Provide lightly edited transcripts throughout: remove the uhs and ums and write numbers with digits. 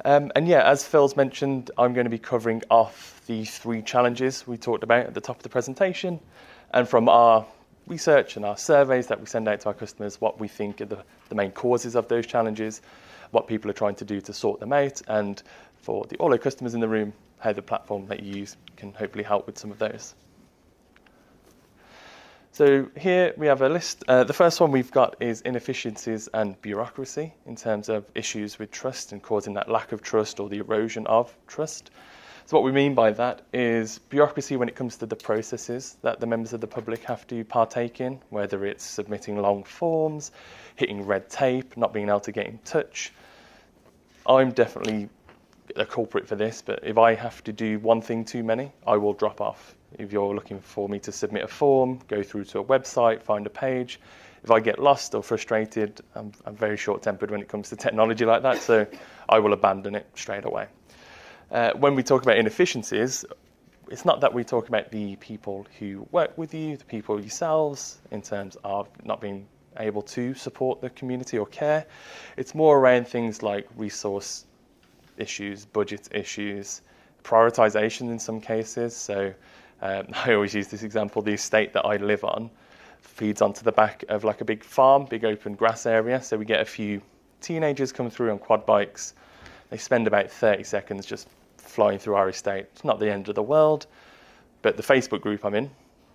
And yeah, as Phil's mentioned, I'm going to be covering off the 3 challenges we talked about at the top of the presentation, and from our research and our surveys that we send out to our customers, what we think are the main causes of those challenges, what people are trying to do to sort them out, and for the Orlo customers in the room, how the platform that you use can hopefully help with some of those. So here we have a list. The first one we've got is inefficiencies and bureaucracy in terms of issues with trust and causing that lack of trust or the erosion of trust. So what we mean by that is bureaucracy when it comes to the processes that the members of the public have to partake in, whether it's submitting long forms, hitting red tape, not being able to get in touch. I'm definitely a culprit for this, but if I have to do one thing too many, I will drop off. If you're looking for me to submit a form, go through to a website, find a page, if I get lost or frustrated, I'm very short-tempered when it comes to technology like that, so I will abandon it straight away. When we talk about inefficiencies, it's not that we talk about the people who work with you, the people yourselves, in terms of not being able to support the community or care. It's more around things like resource issues, budget issues, prioritization in some cases. So I always use this example, the estate that I live on feeds onto the back of like a big farm, big open grass area. So we get a few teenagers come through on quad bikes. They spend about 30 seconds just flying through our estate. It's not the end of the world, but the Facebook group I'm in,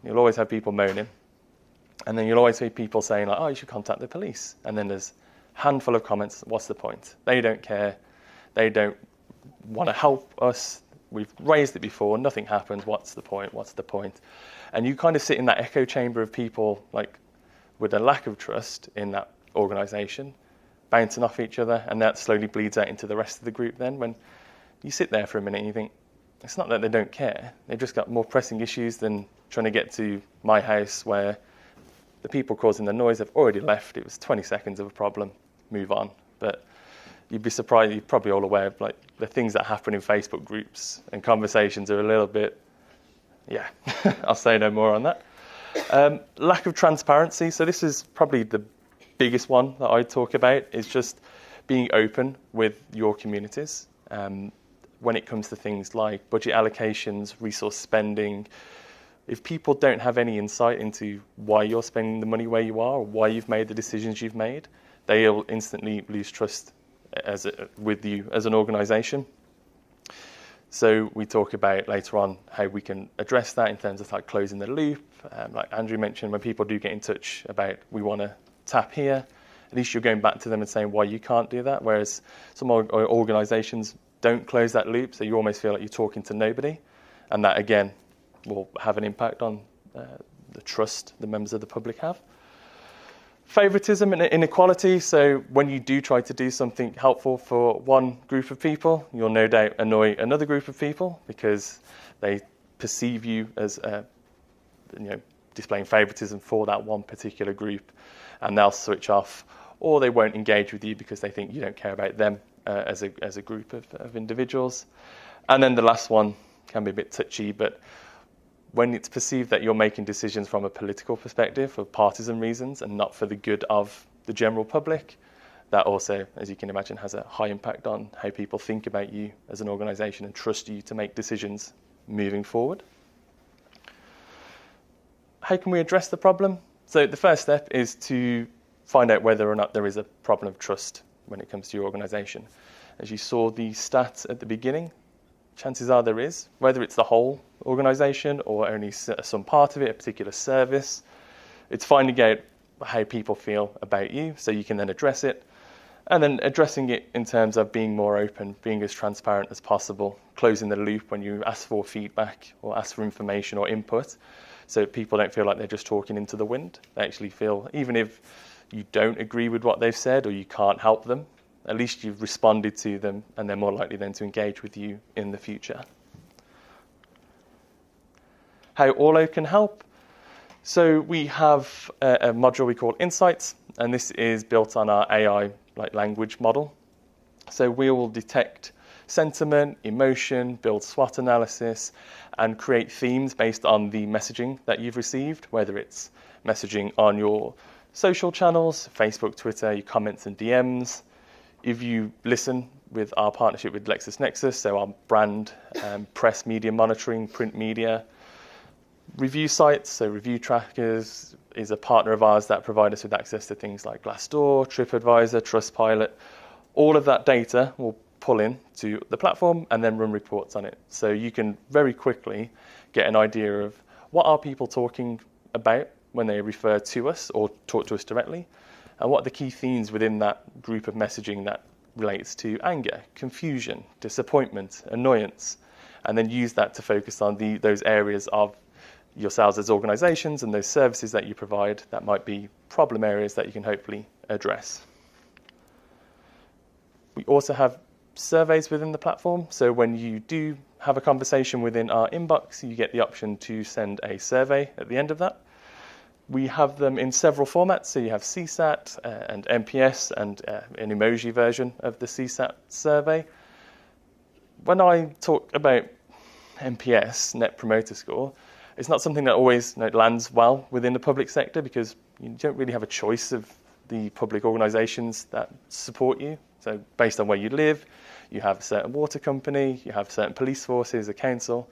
you'll always have people moaning. And then you'll always see people saying like, oh, you should contact the police. And then there's a handful of comments, what's the point? They don't care. They don't want to help us. We've raised it before, nothing happens. What's the point? What's the point? And you kind of sit in that echo chamber of people like with a lack of trust in that organisation, bouncing off each other, and that slowly bleeds out into the rest of the group then. When you sit there for a minute and you think, it's not that they don't care, they've just got more pressing issues than trying to get to my house where the people causing the noise have already left. It was 20 seconds of a problem, move on. But you'd be surprised, you're probably all aware of like the things that happen in Facebook groups and conversations are a little bit, yeah, I'll say no more on that. Lack of transparency. So this is probably the biggest one that I talk about, is just being open with your communities when it comes to things like budget allocations, resource spending. If people don't have any insight into why you're spending the money where you are or why you've made the decisions you've made, they'll instantly lose trust with you as an organisation. So we talk about later on how we can address that in terms of like closing the loop. Like Andrew mentioned, when people do get in touch about we want to tap here, at least you're going back to them and saying why you can't do that. Whereas some organisations don't close that loop, so you almost feel like you're talking to nobody, and that again will have an impact on the trust the members of the public have. Favoritism and inequality. So when you do try to do something helpful for one group of people, you'll no doubt annoy another group of people because they perceive you as displaying favoritism for that one particular group, and they'll switch off, or they won't engage with you because they think you don't care about them as a group of individuals. And then the last one can be a bit touchy, but when it's perceived that you're making decisions from a political perspective for partisan reasons and not for the good of the general public, that also, as you can imagine, has a high impact on how people think about you as an organisation and trust you to make decisions moving forward. How can we address the problem? So the first step is to find out whether or not there is a problem of trust when it comes to your organisation. As you saw the stats at the beginning, chances are there is, whether it's the whole organisation or only some part of it, a particular service. It's finding out how people feel about you so you can then address it, and then addressing it in terms of being more open, being as transparent as possible, closing the loop when you ask for feedback or ask for information or input, so people don't feel like they're just talking into the wind. They actually feel, even if you don't agree with what they've said or you can't help them, at least you've responded to them and they're more likely then to engage with you in the future. How Orlo can help. So we have a module we call Insights, and this is built on our AI language model. So we will detect sentiment, emotion, build SWOT analysis, and create themes based on the messaging that you've received, whether it's messaging on your social channels, Facebook, Twitter, your comments and DMs. If you listen with our partnership with LexisNexis, so our brand, press media monitoring, print media, review sites, so review trackers is a partner of ours that provide us with access to things like Glassdoor, TripAdvisor, Trustpilot. All of that data will pull in to the platform and then run reports on it. So you can very quickly get an idea of what are people talking about when they refer to us or talk to us directly, and what are the key themes within that group of messaging that relates to anger, confusion, disappointment, annoyance, and then use that to focus on those areas of yourselves as organisations and those services that you provide that might be problem areas that you can hopefully address. We also have surveys within the platform, so when you do have a conversation within our inbox, you get the option to send a survey at the end of that. We have them in several formats, so you have CSAT and MPS and an emoji version of the CSAT survey. When I talk about NPS, Net Promoter Score, it's not something that always lands well within the public sector because you don't really have a choice of the public organisations that support you. So based on where you live, you have a certain water company, you have certain police forces, a council.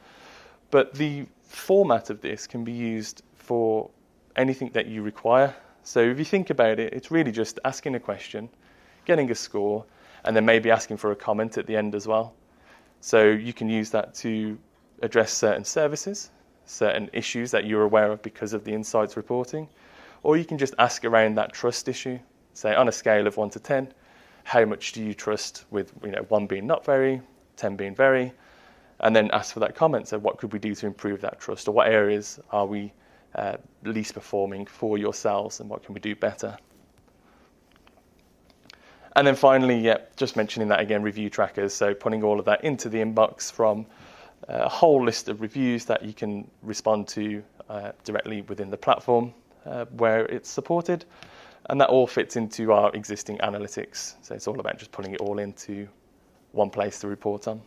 But the format of this can be used for anything that you require. So if you think about it, it's really just asking a question, getting a score, and then maybe asking for a comment at the end as well. So you can use that to address certain services, certain issues that you're aware of because of the insights reporting, or you can just ask around that trust issue. Say on a scale of 1 to 10, how much do you trust, with 1 being not very, 10 being very, and then ask for that comment. So what could we do to improve that trust, or what areas are we least performing for yourselves, and what can we do better? And then finally, just mentioning that again, review trackers. So putting all of that into the inbox from a whole list of reviews that you can respond to directly within the platform where it's supported. And that all fits into our existing analytics. So it's all about just putting it all into one place to report on.